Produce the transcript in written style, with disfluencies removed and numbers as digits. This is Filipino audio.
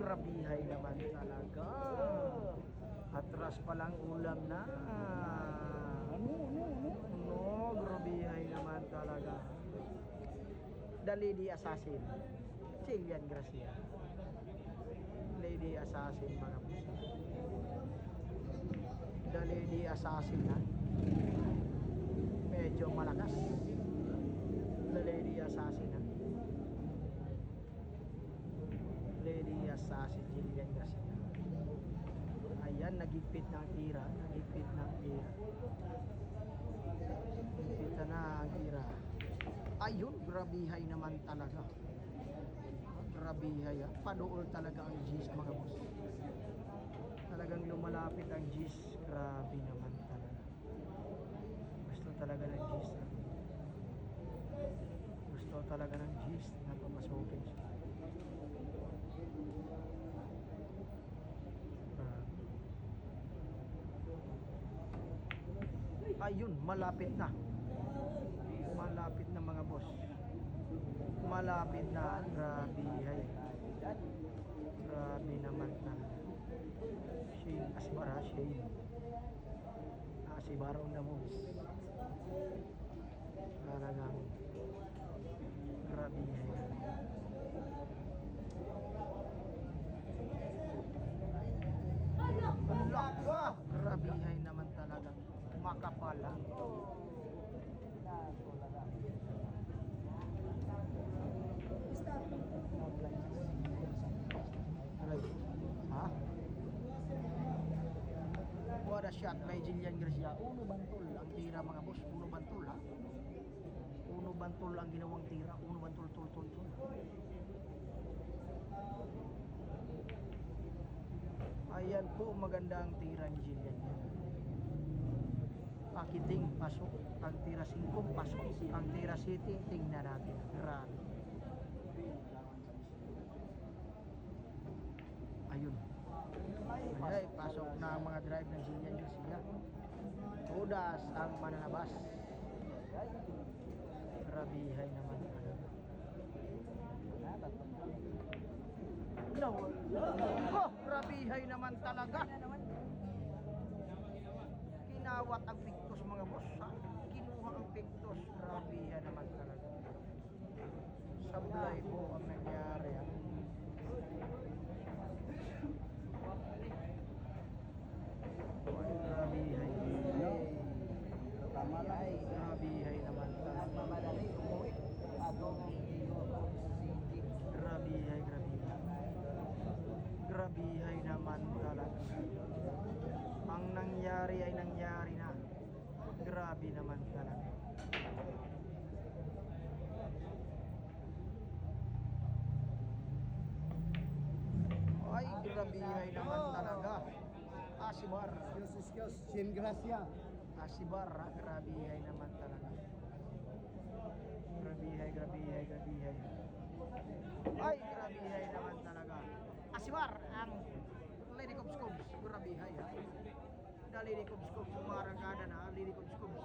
Grabihay naman talaga. Atras pa lang ulam na. No, grabihay naman talaga. The Lady Assassin, Jillian Garcia. Lady Assassin mga boss. The Lady Assassin na. Medyo malakas. The Lady Assassin na. Lady Assassin Jillian Garcia. Ayan, nagigpit ng tira. Nagigpit ng tira. Nagigpit na ang tira. Ayun, grabihay naman talaga. Grabihay. Padool talaga ang G's mga boss. Talagang lumalapit ang G's. Grabe naman talaga. Gusto talaga ng G's. Gusto talaga ng G's na papasukin siya. Ayun, malapit na. Malapit na mga boss. Malapit na. Grabe hay. Grabe naman talaga. Shane Asbara, Shane. Asibara on the moves. Talagang grabe hay. Allah, grabe hay naman talaga. Makapala. Ha? What a shot by Jillian Garcia. Uno bantol ang tira mga boss. Uno bantol ha. Uno bantol ang ginawang tira. Uno bantol tol. Ayan po, maganda ang tira ni Jillian. Pakiting, pasok. Ang tira 5, pasok. Ang tira 7, tingnan natin. Grabe. Ayun. Ay, pasok na ang mga drive ng Jillian Garcia. Tudas ang mananabas. Grabihay naman. No. Oh, grabihay naman talaga. Kinawat ang pictus mga boss ha? Kinuha ang pictus. Grabihay naman talaga. Sablay po ang nangyari ha? Grabihay. Grabihay naman talaga. Grabihay. Grabihay naman talaga. Ang nangyari ay nangyari na. Grabe naman talaga. Ay, grabihay naman talaga. Asibar. Shane Garcia. Asibar, grabihay naman talaga. Grabihay. Ay, grabihay naman talaga. Asibar, ang Lady Cubs. Grabihay ha. The Lady Cubs, umarangkada na. Lady Cubs.